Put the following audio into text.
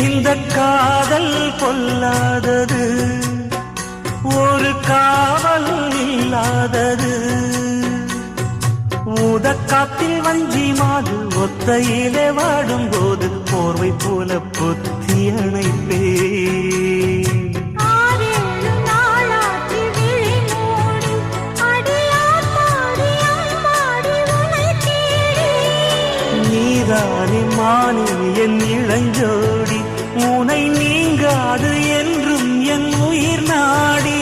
இந்த காதல் பொல்லாதது, ஒரு காவல் இல்லாதது. ஊதக்காத்தில் வஞ்சி மாது ஒத்தையிலே வாடும் போது போர்வை போல பொத்தி அணைப்பே. நீதானே மானே என் இளஞ்சோடி, உனை நீங்காது என்றும் என் உயிர் நாடி.